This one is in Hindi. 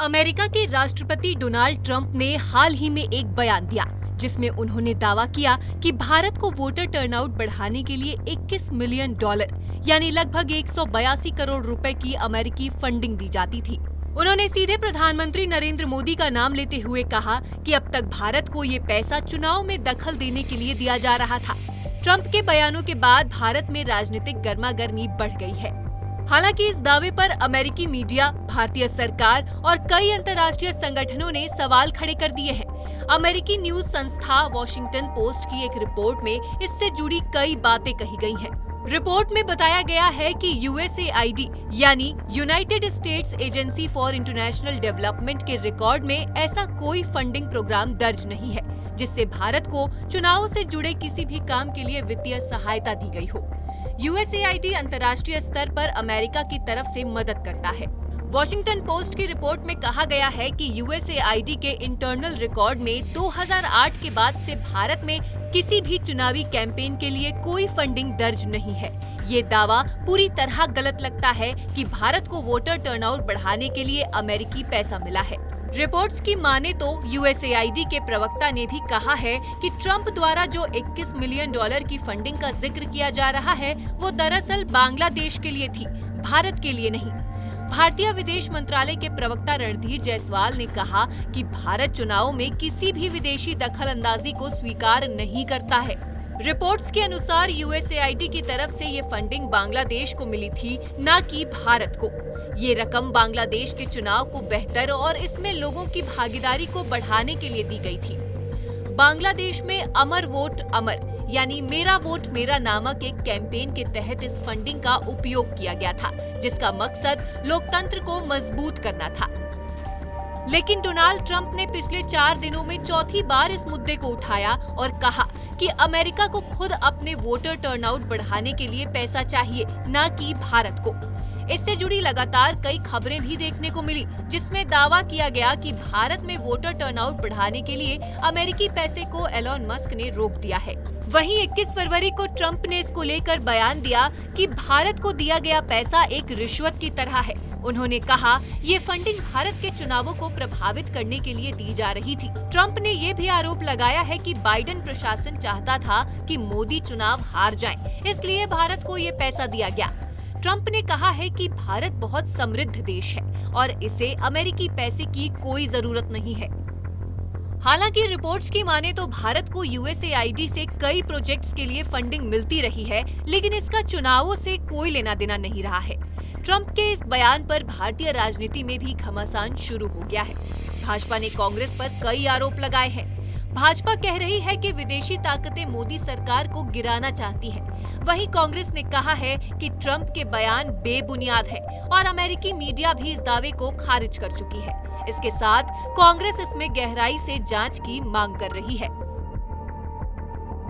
अमेरिका के राष्ट्रपति डोनाल्ड ट्रंप ने हाल ही में एक बयान दिया जिसमें उन्होंने दावा किया कि भारत को वोटर टर्नआउट बढ़ाने के लिए 21 मिलियन डॉलर यानी लगभग 182 करोड़ रुपए की अमेरिकी फंडिंग दी जाती थी। उन्होंने सीधे प्रधानमंत्री नरेंद्र मोदी का नाम लेते हुए कहा कि अब तक भारत को ये पैसा चुनाव में दखल देने के लिए दिया जा रहा था। ट्रंप के बयानों के बाद भारत में राजनीतिक गर्मागर्मी बढ़ गई है। हालांकि इस दावे पर अमेरिकी मीडिया, भारतीय सरकार और कई अंतर्राष्ट्रीय संगठनों ने सवाल खड़े कर दिए हैं। अमेरिकी न्यूज संस्था वॉशिंगटन पोस्ट की एक रिपोर्ट में इससे जुड़ी कई बातें कही गई हैं। रिपोर्ट में बताया गया है कि USAID यानी United states agency for international development के रिकॉर्ड में ऐसा कोई फंडिंग प्रोग्राम दर्ज नहीं है जिससे भारत को चुनाव से जुड़े किसी भी काम के लिए वित्तीय सहायता दी गई हो। USAID अंतर्राष्ट्रीय स्तर पर अमेरिका की तरफ से मदद करता है। वॉशिंगटन पोस्ट की रिपोर्ट में कहा गया है कि USAID के इंटरनल रिकॉर्ड में 2008 के बाद से भारत में किसी भी चुनावी कैंपेन के लिए कोई फंडिंग दर्ज नहीं है। ये दावा पूरी तरह गलत लगता है कि भारत को वोटर टर्नआउट बढ़ाने के लिए अमेरिकी पैसा मिला है। रिपोर्ट्स की माने तो USAID के प्रवक्ता ने भी कहा है कि ट्रंप द्वारा जो 21 मिलियन डॉलर की फंडिंग का जिक्र किया जा रहा है वो दरअसल बांग्लादेश के लिए थी, भारत के लिए नहीं। भारतीय विदेश मंत्रालय के प्रवक्ता रणधीर जायसवाल ने कहा कि भारत चुनाव में किसी भी विदेशी दखल अंदाजी को स्वीकार नहीं करता है। रिपोर्ट्स के अनुसार USAID की तरफ से ये फंडिंग बांग्लादेश को मिली थी, न कि भारत को। ये रकम बांग्लादेश के चुनाव को बेहतर और इसमें लोगों की भागीदारी को बढ़ाने के लिए दी गई थी। बांग्लादेश में अमर वोट अमर यानी मेरा वोट मेरा नामक एक कैंपेन के तहत इस फंडिंग का उपयोग किया गया था, जिसका मकसद लोकतंत्र को मजबूत करना था। लेकिन डोनाल्ड ट्रंप ने पिछले 4 दिनों में चौथी बार इस मुद्दे को उठाया और कहा कि अमेरिका को खुद अपने वोटर टर्नआउट बढ़ाने के लिए पैसा चाहिए, न कि भारत को। इससे जुड़ी लगातार कई खबरें भी देखने को मिली, जिसमें दावा किया गया कि भारत में वोटर टर्नआउट बढ़ाने के लिए अमेरिकी पैसे को एलोन मस्क ने रोक दिया है। वहीं 21 फरवरी को ट्रंप ने इसको लेकर बयान दिया कि भारत को दिया गया पैसा एक रिश्वत की तरह है। उन्होंने कहा ये फंडिंग भारत के चुनावों को प्रभावित करने के लिए दी जा रही थी। ट्रंप ने ये भी आरोप लगाया है कि बाइडेन प्रशासन चाहता था कि मोदी चुनाव हार जाएं, इसलिए भारत को ये पैसा दिया गया। ट्रंप ने कहा है कि भारत बहुत समृद्ध देश है और इसे अमेरिकी पैसे की कोई जरूरत नहीं है। हालांकि रिपोर्ट्स की माने तो भारत को USAID से कई प्रोजेक्ट्स के लिए फंडिंग मिलती रही है, लेकिन इसका चुनावों से कोई लेना देना नहीं रहा है। ट्रंप के इस बयान पर भारतीय राजनीति में भी घमासान शुरू हो गया है। भाजपा ने कांग्रेस पर कई आरोप लगाए हैं। भाजपा कह रही है कि विदेशी ताकतें मोदी सरकार को गिराना चाहती हैं। वहीं कांग्रेस ने कहा है कि ट्रंप के बयान बेबुनियाद है और अमेरिकी मीडिया भी इस दावे को खारिज कर चुकी है। इसके साथ कांग्रेस इसमें गहराई से जांच की मांग कर रही है।